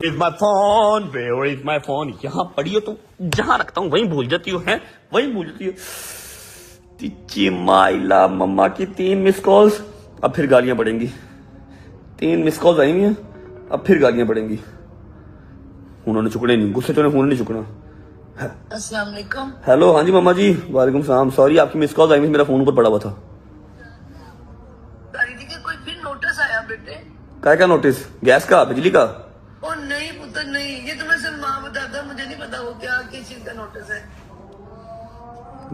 Is my phone? Where is my phone? यहाँ पड़ी हो तुम, जहाँ रखता हूँ वहीं भूल जाती हो, हैं वहीं भूल जाती हो। तिची माइला मम्मा की 3 मिस कॉल्स, अब फिर गालियां पड़ेंगी। 3 मिस कॉल्स आई हुई हैं, अब फिर गालियां पड़ेंगी। उन्होंने चुकने नहीं, गुस्से तो उन्होंने नहीं चुकना। अस्सलाम वालेकुम। हेलो, हाँ जी मम्मा जी, वालेकुम सलाम। सॉरी आपकी मिस कॉल्स आई हुई, मेरा फोन ऊपर पड़ा हुआ था। कोई फिर नोटिस आया बेटे? क्या नोटिस? गैस का, बिजली का? ओ नहीं पुत्र नहीं, ये तुम्हें सिर्फ माँ बताता, मुझे नहीं पता वो क्या किस चीज का नोटिस है।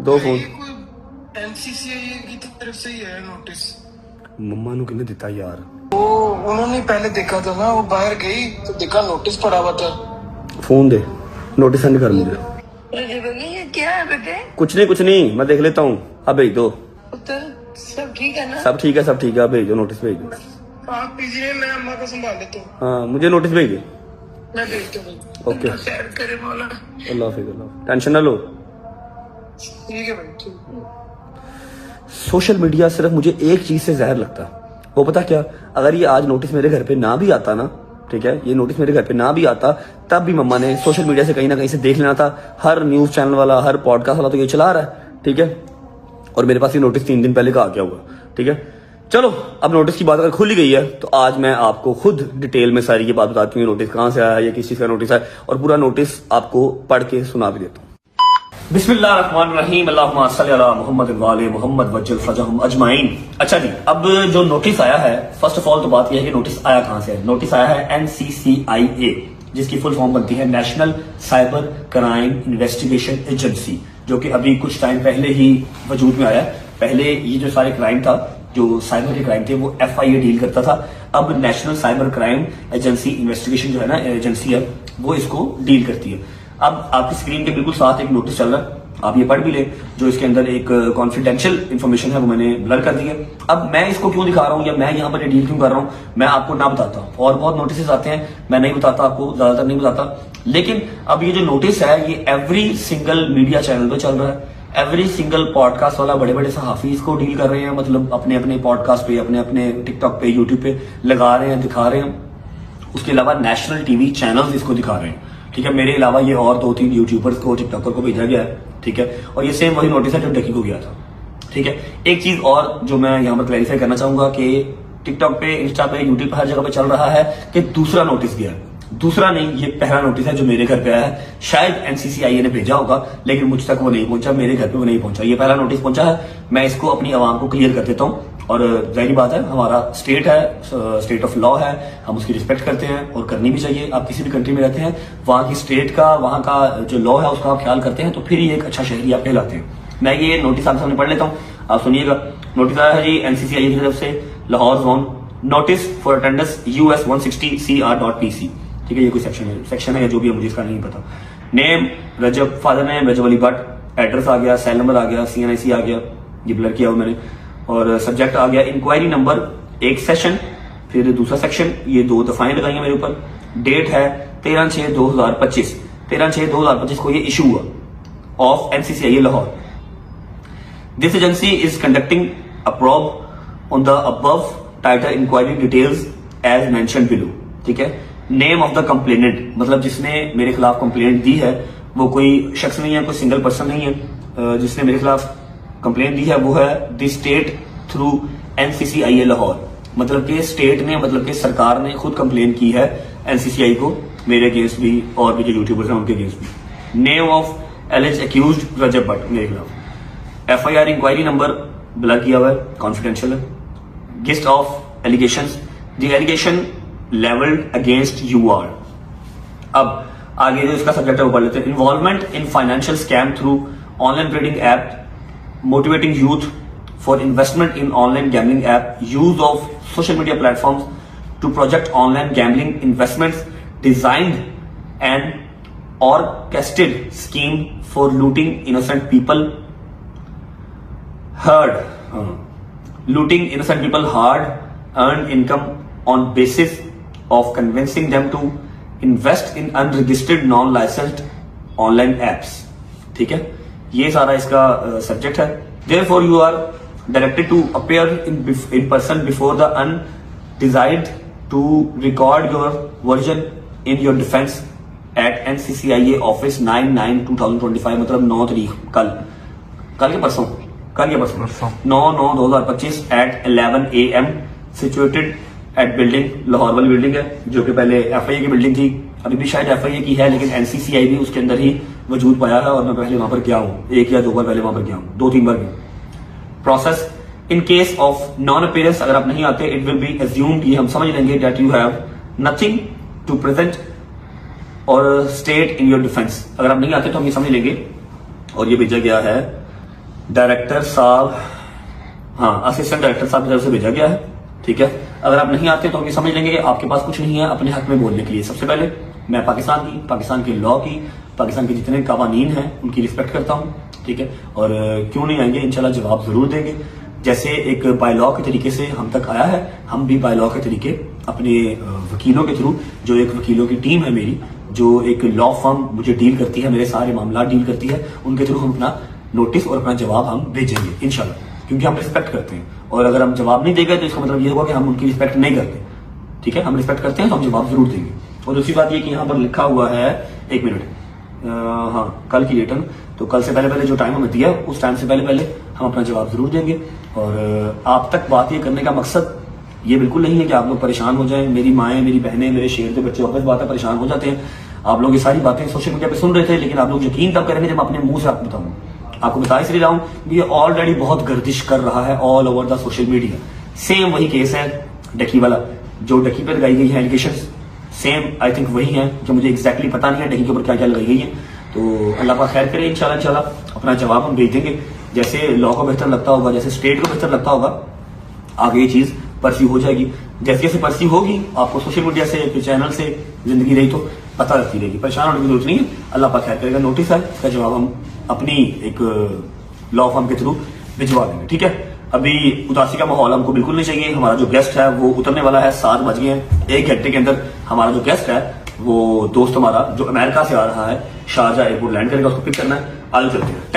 दो फोन एनसीसीआई की तरफ से ही है नोटिस। मम्मा ने किन्ने दिता यार? वो उन्होंने पहले देखा था ना, वो बाहर गई तो देखा नोटिस पड़ा हुआ था। फोन दे, नोटिस सेंड कर मुझे। ये क्या है बेटे? कुछ नहीं, मैं देख लेता हूँ। अब भेज दो। पुत्र सब ठीक है ना? सब ठीक है, आप भेज दो, नोटिस भेज दो। आप भेजिए, मैं अम्मा को संभाल लेता हूँ। हाँ, मुझे नोटिस भेज दे। मैं भेजता हूँ। ओके, खैर करे मौला। अल्लाह हाफिज़। अल्लाह, टेंशन ना लो। ठीक है भाई, ठीक। सोशल मीडिया सिर्फ मुझे एक चीज से जहर लगता है, वो पता क्या? अगर ये आज नोटिस मेरे घर पे ना भी आता ना, ठीक है, ये नोटिस मेरे घर पे ना भी आता, तब भी मम्मा ने सोशल मीडिया से कहीं ना कहीं से देख लेना था। हर न्यूज चैनल वाला, हर पॉडकास्ट वाला तो ये चला रहा है, ठीक है, और मेरे पास ये नोटिस 3 दिन पहले का आ गया हुआ, ठीक है। चलो, अब नोटिस की बात अगर खुल ही गई है तो आज मैं आपको खुद डिटेल में सारी ये बात बताती हूँ, नोटिस कहाँ से आया, ये किस चीज का नोटिस है, और पूरा नोटिस आपको पढ़ के सुना भी देता हूँ। बिस्मिल्लाहिर्रहमानिर्रहीम, अल्लाहुम्मा सल्ली अला मुहम्मद व आले मुहम्मद वज्जल फरजहुम अजमाइन। अच्छा जी, अब जो नोटिस आया है, फर्स्ट ऑफ ऑल तो बात यह है कि नोटिस आया कहां से है। नोटिस आया है एनसीसीआईए, जिसकी फुल फॉर्म बनती है national cyber crime investigation agency, जो कि अभी कुछ टाइम पहले ही वजूद में आया। पहले ये जो सारे क्राइम था, जो साइबर के क्राइम थे, वो एफआईए डील करता था। अब national cyber crime agency investigation जो है ना, एजेंसी है, वो इसको डील करती है। अब आपकी स्क्रीन के बिल्कुल साथ एक नोटिस चल रहा है, आप ये पढ़ भी ले। जो इसके अंदर एक कॉन्फिडेंशियल इंफॉर्मेशन है वो मैंने ब्लर कर दी है। अब मैं इसको क्यों दिखा रहा हूँ या मैं यहाँ पर डील क्यों कर रहा हूँ, मैं आपको ना बताता हूँ। और बहुत नोटिस आते हैं, मैं नहीं बताता आपको, ज्यादातर नहीं बताता। लेकिन अब ये जो नोटिस है, ये एवरी सिंगल मीडिया चैनल पे चल रहा है। एवरी सिंगल पॉडकास्ट वाला, बड़े बड़े सहाफी इसको डील कर रहे हैं, मतलब अपने अपने पॉडकास्ट पे, अपने अपने टिकटॉक पे, यूट्यूब पे लगा रहे हैं, दिखा रहे हैं। उसके अलावा नेशनल टीवी चैनल्स इसको दिखा रहे हैं, ठीक है। मेरे अलावा ये और 2-3 यूट्यूबर्स को, टिकटॉकर को भेजा गया है, ठीक है। और ये सेम वही नोटिस है जो डकी को गया था, ठीक है। एक चीज और जो मैं यहाँ पर क्लैरिफाई करना चाहूंगा कि टिकटॉक पे, इंस्टा पे, यूट्यूब पे, हर जगह पे चल रहा है कि दूसरा नोटिस गया है। दूसरा नहीं, ये पहला नोटिस है जो मेरे घर पे आया है। शायद एनसीसीआईए ने भेजा होगा, लेकिन मुझ तक वो नहीं पहुंचा, मेरे घर पे वो नहीं पहुंचा। ये पहला नोटिस पहुंचा है, मैं इसको अपनी आवाम को क्लियर कर देता हूँ। और जाहिर बात है, हमारा स्टेट है, स्टेट ऑफ लॉ है, हम उसकी रिस्पेक्ट करते हैं और करनी भी चाहिए। आप किसी भी कंट्री में रहते हैं, वहां की स्टेट का, वहां का जो लॉ है उसका आप ख्याल करते हैं, तो फिर ये एक अच्छा शहरी आप कहलाते हैं। मैं ये नोटिस आपके सामने पढ़ लेता हूँ, आप सुनिएगा। नोटिस आया है जी एनसीसीआईए की तरफ से, Lahore zone, notice for attendance US 160 CR.PC, ठीक है। ये कोई सेक्शन है या जो भी है, मुझे इसका नहीं पता। नेम रजब, फादर नेम रजब अली भट्ट, एड्रेस आ गया, सेल नंबर आ गया, CNIC आ गया, ये ब्लर किया हुआ मैंने, और सब्जेक्ट आ गया इंक्वायरी नंबर, एक सेशन, फिर दूसरा सेक्शन, ये 2 दफाएं लगाई हैं मेरे ऊपर। डेट है 13/6/2025, 13/6/2025 को ये इशू हुआ of NCCIA Lahore. This agency is conducting a probe on the above title inquiry details as mentioned below, ठीक है। नेम ऑफ द कंप्लेनेंट, मतलब जिसने मेरे खिलाफ कंप्लेंट दी है वो कोई शख्स नहीं है, कोई सिंगल पर्सन नहीं है। जिसने मेरे खिलाफ कंप्लेंट दी है वो है द स्टेट थ्रू एनसीसीआईए लाहौर, मतलब कि स्टेट ने, मतलब कि सरकार ने खुद कंप्लेन की है एनसीसीआई को, मेरे अगेंस्ट भी और भी जो यूट्यूबर्स हैं उनके अगेंस्ट भी। नेम ऑफ एलिज एक्यूज्ड रजब भट्ट मेरे खिलाफ। एफआईआर इंक्वायरी नंबर ब्लर किया हुआ है, कॉन्फिडेंशियल है। Gist of allegations, the allegation levelled against you are. अब आगे जो इसका सब्जेक्ट है वो पढ़ लेते हैं। Involvement in financial scam through online trading app, motivating youth for investment in online gambling app, use of social media platforms to project online gambling investments, designed and orchestrated scheme for looting innocent people, looting innocent people hard earned income on basis of convincing them to invest in unregistered non-licensed online apps, ठीक है। ये सारा इसका subject है। Therefore you are directed to appear in person before the undesired to record your version in your defence at NCCIA office 9/9/2025, मतलब 9 तारीख कल के परसों 9/9/2025 at 11 AM situated at building, Lahore वाली बिल्डिंग है जो कि पहले FIA की बिल्डिंग थी, अभी भी शायद FIA की है, लेकिन NCCI भी उसके अंदर ही वजूद पाया है और मैं पहले वहां पर गया हूं, 1 या 2 बार पहले वहां पर गया हूं, 2-3 बार गया। Process in case of non appearance, अगर आप नहीं आते, इट विल बी एज्यूम्ड, ये हम समझ लेंगे that you have nothing to present or state in your defence. अगर आप नहीं आते तो हम ये समझ लेंगे, और ये भेजा गया है डायरेक्टर साहब, हाँ असिस्टेंट डायरेक्टर साहब की तरफ से भेजा गया है, ठीक है। अगर आप नहीं आते तो हम ये समझ लेंगे कि आपके पास कुछ नहीं है अपने हक में बोलने के लिए। सबसे पहले मैं पाकिस्तान के लॉ की, पाकिस्तान के जितने कवानीन हैं उनकी रिस्पेक्ट करता हूँ, ठीक है। और क्यों नहीं आएंगे, इंशाल्लाह जवाब जरूर देंगे। जैसे एक बाय लॉ के तरीके से हम तक आया है, हम भी बाय लॉ के तरीके अपने वकीलों के थ्रू, जो एक वकीलों की टीम है मेरी, जो एक लॉ फर्म मुझे डील करती है, मेरे सारे मामला डील करती है, उनके थ्रू हम अपना नोटिस और अपना जवाब हम भेजेंगे इंशाल्लाह, क्योंकि हम रिस्पेक्ट करते हैं। और अगर हम जवाब नहीं देंगे तो इसका मतलब ये होगा कि हम उनकी रिस्पेक्ट नहीं करते, ठीक है। हम रिस्पेक्ट करते हैं तो हम जवाब जरूर देंगे। और दूसरी बात ये कि यहाँ पर लिखा हुआ है, 1 मिनट, हाँ कल की डेट है, तो कल से पहले जो टाइम हमें दिया उस टाइम से पहले हम अपना जवाब जरूर देंगे। और आप तक बात ये करने का मकसद ये बिल्कुल नहीं है कि आप लोग परेशान हो जाएं। मेरी माएँ, मेरी बहनें, मेरे शेर के बच्चे वापस बात है परेशान हो जाते हैं। आप लोग ये सारी बातें सोशल मीडिया पे सुन रहे थे, लेकिन आप लोग यकीन तब करेंगे जब अपने मुंह से आपको बताऊंगा। आपको बता इसलिए रहा हूं ये ऑलरेडी बहुत गर्दिश कर रहा है all over the social media. Same वही केस है डकी वाला, जो डकी पर लगाई गई है एलिगेशंस, सेम आई थिंक वही है, जो मुझे एग्जैक्टली पता नहीं है डकी के ऊपर क्या क्या लगाई गई है। तो अल्लाह का खैर करे, इंशाल्लाह अपना जवाब हम भेज देंगे। जैसे लॉ को बेहतर लगता होगा, जैसे स्टेट को बेहतर लगता होगा, आगे ये चीज परस्यू हो जाएगी। जैसे जैसे परस्यू होगी आपको सोशल मीडिया से, चैनल से जिंदगी रही तो पता लगती रहेगी, परेशान होने की जरूरत नहीं है। अल्लाह पाक खैर करेगा। नोटिस है, इसका जवाब हम अपनी एक लॉ फर्म के थ्रू भिजवा देंगे, ठीक है। अभी उदासी का माहौल हमको बिल्कुल नहीं चाहिए। हमारा जो गेस्ट है वो उतरने वाला है, 7 बज गए हैं। 1 घंटे के अंदर हमारा जो गेस्ट है वो दोस्त हमारा जो अमेरिका से आ रहा है, शारजा एयरपोर्ट लैंड करेगा, उसको पिक करना है। आगे चलते हैं।